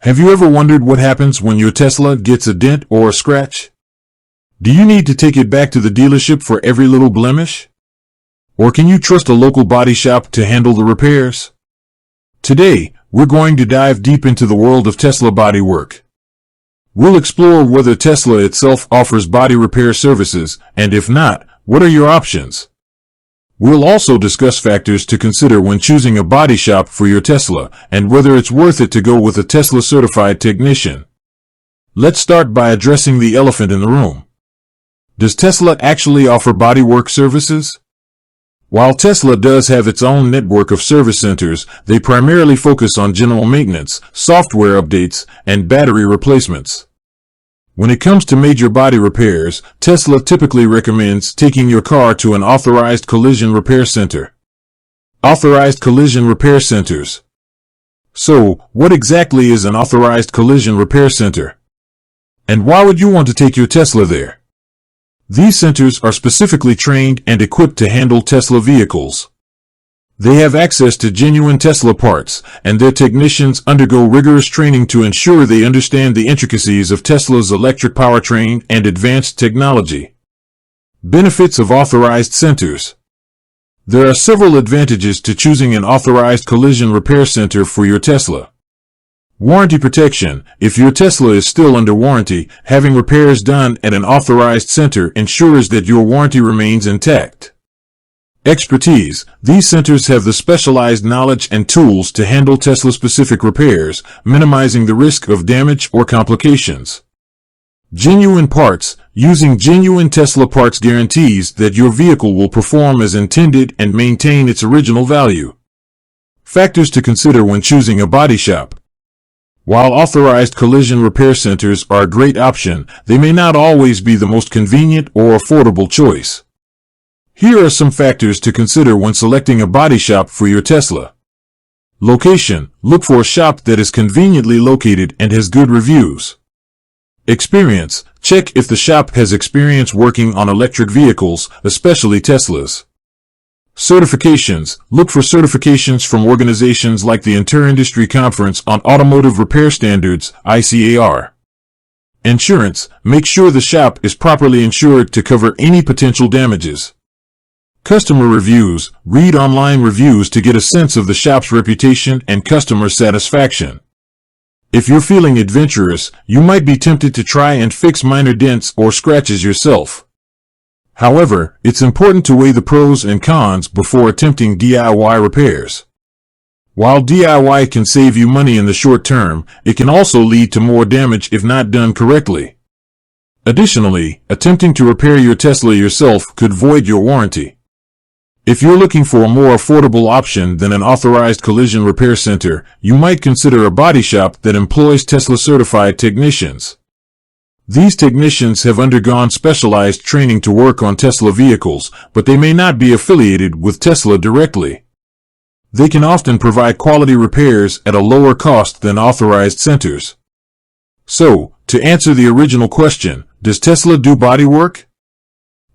Have you ever wondered what happens when your Tesla gets a dent or a scratch? Do you need to take it back to the dealership for every little blemish? Or can you trust a local body shop to handle the repairs? Today, we're going to dive deep into the world of Tesla bodywork. We'll explore whether Tesla itself offers body repair services, and if not, what are your options? We'll also discuss factors to consider when choosing a body shop for your Tesla, and whether it's worth it to go with a Tesla-certified technician. Let's start by addressing the elephant in the room. Does Tesla actually offer bodywork services? While Tesla does have its own network of service centers, they primarily focus on general maintenance, software updates, and battery replacements. When it comes to major body repairs, Tesla typically recommends taking your car to an authorized collision repair center. Authorized collision repair centers. So, what exactly is an authorized collision repair center? And why would you want to take your Tesla there? These centers are specifically trained and equipped to handle Tesla vehicles. They have access to genuine Tesla parts, and their technicians undergo rigorous training to ensure they understand the intricacies of Tesla's electric powertrain and advanced technology. Benefits of authorized centers. There are several advantages to choosing an authorized collision repair center for your Tesla. Warranty protection. If your Tesla is still under warranty, having repairs done at an authorized center ensures that your warranty remains intact. Expertise. These centers have the specialized knowledge and tools to handle Tesla-specific repairs, minimizing the risk of damage or complications. Genuine parts. Using genuine Tesla parts guarantees that your vehicle will perform as intended and maintain its original value. Factors to consider when choosing a body shop. While authorized collision repair centers are a great option, they may not always be the most convenient or affordable choice. Here are some factors to consider when selecting a body shop for your Tesla. Location. Look for a shop that is conveniently located and has good reviews. Experience. Check if the shop has experience working on electric vehicles, especially Teslas. Certifications. Look for certifications from organizations like the Inter-Industry Conference on Automotive Repair Standards, ICAR. Insurance. Make sure the shop is properly insured to cover any potential damages. Customer reviews. Read online reviews to get a sense of the shop's reputation and customer satisfaction. If you're feeling adventurous, you might be tempted to try and fix minor dents or scratches yourself. However, it's important to weigh the pros and cons before attempting DIY repairs. While DIY can save you money in the short term, it can also lead to more damage if not done correctly. Additionally, attempting to repair your Tesla yourself could void your warranty. If you're looking for a more affordable option than an authorized collision repair center, you might consider a body shop that employs Tesla-certified technicians. These technicians have undergone specialized training to work on Tesla vehicles, but they may not be affiliated with Tesla directly. They can often provide quality repairs at a lower cost than authorized centers. So, to answer the original question, does Tesla do bodywork?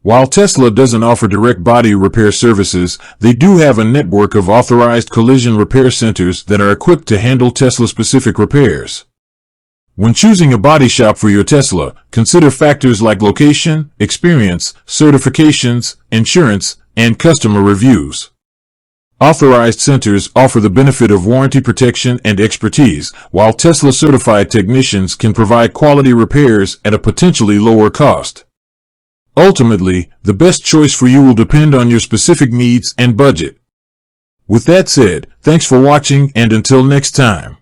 While Tesla doesn't offer direct body repair services, they do have a network of authorized collision repair centers that are equipped to handle Tesla-specific repairs. When choosing a body shop for your Tesla, consider factors like location, experience, certifications, insurance, and customer reviews. Authorized centers offer the benefit of warranty protection and expertise, while Tesla-certified technicians can provide quality repairs at a potentially lower cost. Ultimately, the best choice for you will depend on your specific needs and budget. With that said, thanks for watching, and until next time.